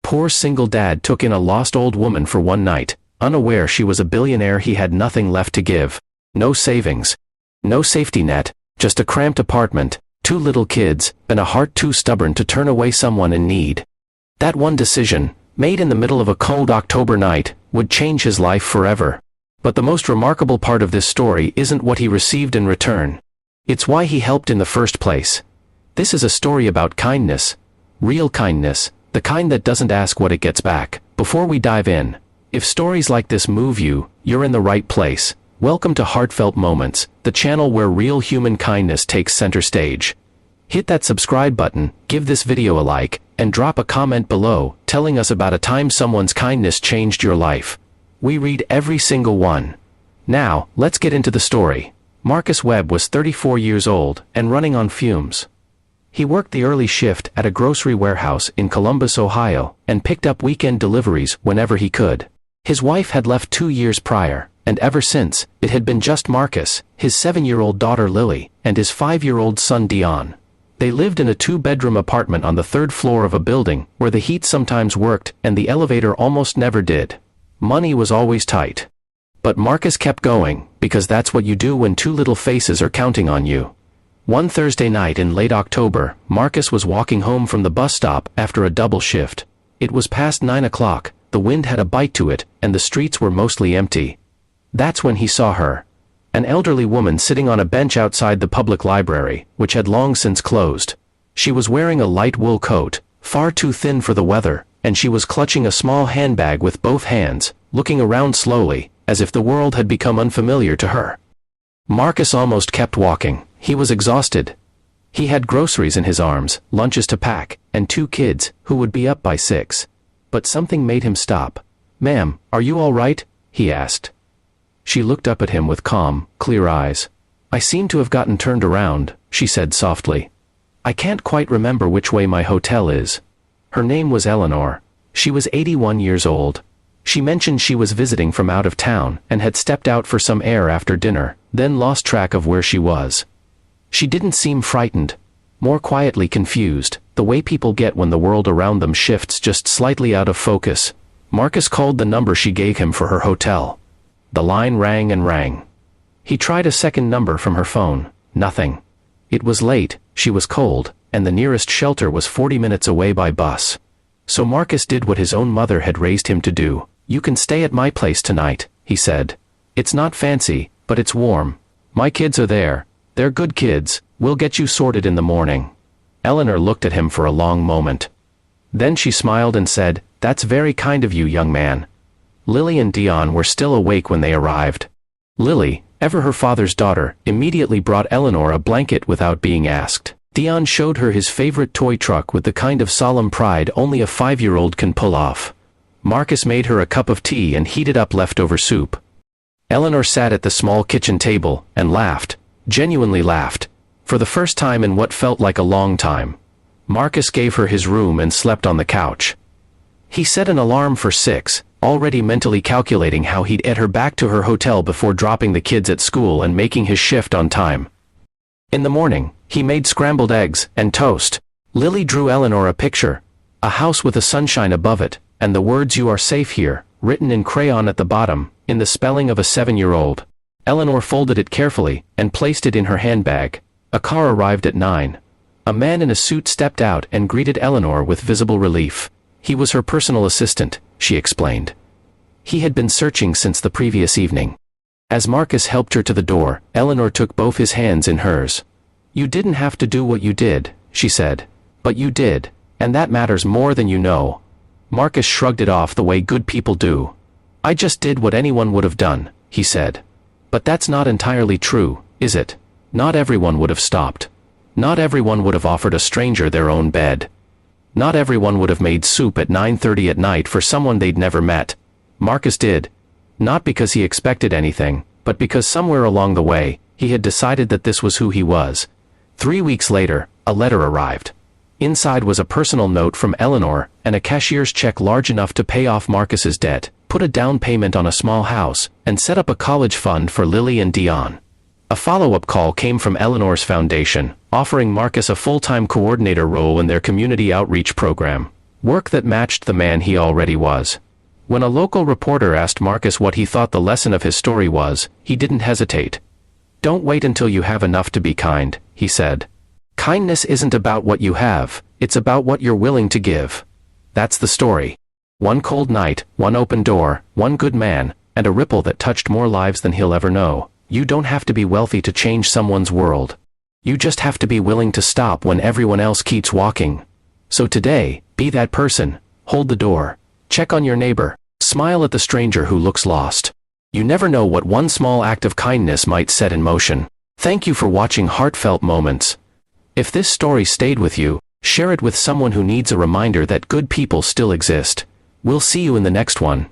poor single dad took in a lost old woman for one night, unaware she was a billionaire. He had nothing left to give. No savings. No safety net, just a cramped apartment, 2 little kids, and a heart too stubborn to turn away someone in need. That one decision, made in the middle of a cold October night, would change his life forever. But the most remarkable part of this story isn't what he received in return. It's why he helped in the first place. This is a story about kindness. Real kindness, the kind that doesn't ask what it gets back. Before we dive in, if stories like this move you, you're in the right place. Welcome to Heartfelt Moments, the channel where real human kindness takes center stage. Hit that subscribe button, give this video a like, and drop a comment below, telling us about a time someone's kindness changed your life. We read every single one. Now, let's get into the story. Marcus Webb was 34 years old, and running on fumes. He worked the early shift at a grocery warehouse in Columbus, Ohio, and picked up weekend deliveries whenever he could. His wife had left 2 years prior, and ever since, it had been just Marcus, his 7-year-old daughter Lily, and his 5-year-old son Dion. They lived in a 2-bedroom apartment on the 3rd floor of a building, where the heat sometimes worked and the elevator almost never did. Money was always tight. But Marcus kept going, because that's what you do when 2 little faces are counting on you. One Thursday night in late October, Marcus was walking home from the bus stop after a double shift. It was past 9 o'clock, the wind had a bite to it, and the streets were mostly empty. That's when he saw her. An elderly woman sitting on a bench outside the public library, which had long since closed. She was wearing a light wool coat, far too thin for the weather, and she was clutching a small handbag with both hands, looking around slowly, as if the world had become unfamiliar to her. Marcus almost kept walking. He was exhausted. He had groceries in his arms, lunches to pack, and 2 kids, who would be up by 6. But something made him stop. "Ma'am, are you all right?" he asked. She looked up at him with calm, clear eyes. "I seem to have gotten turned around," she said softly. "I can't quite remember which way my hotel is." Her name was Eleanor. She was 81 years old. She mentioned she was visiting from out of town and had stepped out for some air after dinner, then lost track of where she was. She didn't seem frightened, more quietly confused, the way people get when the world around them shifts just slightly out of focus. Marcus called the number she gave him for her hotel. The line rang and rang. He tried a second number from her phone. Nothing. It was late, she was cold, and the nearest shelter was 40 minutes away by bus. So Marcus did what his own mother had raised him to do. "You can stay at my place tonight," he said. "It's not fancy, but it's warm. My kids are there. They're good kids. We'll get you sorted in the morning." Eleanor looked at him for a long moment. Then she smiled and said, "That's very kind of you, young man." Lily and Dion were still awake when they arrived. Lily, ever her father's daughter, immediately brought Eleanor a blanket without being asked. Dion showed her his favorite toy truck with the kind of solemn pride only a 5-year-old can pull off. Marcus made her a cup of tea and heated up leftover soup. Eleanor sat at the small kitchen table and laughed, genuinely laughed, for the first time in what felt like a long time. Marcus gave her his room and slept on the couch. He set an alarm for 6, already mentally calculating how he'd get her back to her hotel before dropping the kids at school and making his shift on time. In the morning, he made scrambled eggs and toast. Lily drew Eleanor a picture, a house with a sunshine above it, and the words "You are safe here," written in crayon at the bottom, in the spelling of a 7-year-old. Eleanor folded it carefully and placed it in her handbag. A car arrived at 9. A man in a suit stepped out and greeted Eleanor with visible relief. He was her personal assistant, she explained. He had been searching since the previous evening. As Marcus helped her to the door, Eleanor took both his hands in hers. "You didn't have to do what you did," she said. "But you did, and that matters more than you know." Marcus shrugged it off the way good people do. "I just did what anyone would have done," he said. "But that's not entirely true, is it? Not everyone would have stopped. Not everyone would have offered a stranger their own bed. Not everyone would have made soup at 9:30 at night for someone they'd never met. Marcus did. Not because he expected anything, but because somewhere along the way, he had decided that this was who he was. 3 weeks later, a letter arrived. Inside was a personal note from Eleanor and a cashier's check large enough to pay off Marcus's debt, put a down payment on a small house, and set up a college fund for Lily and Dion. A follow-up call came from Eleanor's foundation, offering Marcus a full-time coordinator role in their community outreach program. Work that matched the man he already was. When a local reporter asked Marcus what he thought the lesson of his story was, he didn't hesitate. "Don't wait until you have enough to be kind," he said. "Kindness isn't about what you have, it's about what you're willing to give." That's the story. One cold night, one open door, one good man, and a ripple that touched more lives than he'll ever know. You don't have to be wealthy to change someone's world. You just have to be willing to stop when everyone else keeps walking. So today, be that person. Hold the door. Check on your neighbor. Smile at the stranger who looks lost. You never know what one small act of kindness might set in motion. Thank you for watching Heartfelt Moments. If this story stayed with you, share it with someone who needs a reminder that good people still exist. We'll see you in the next one.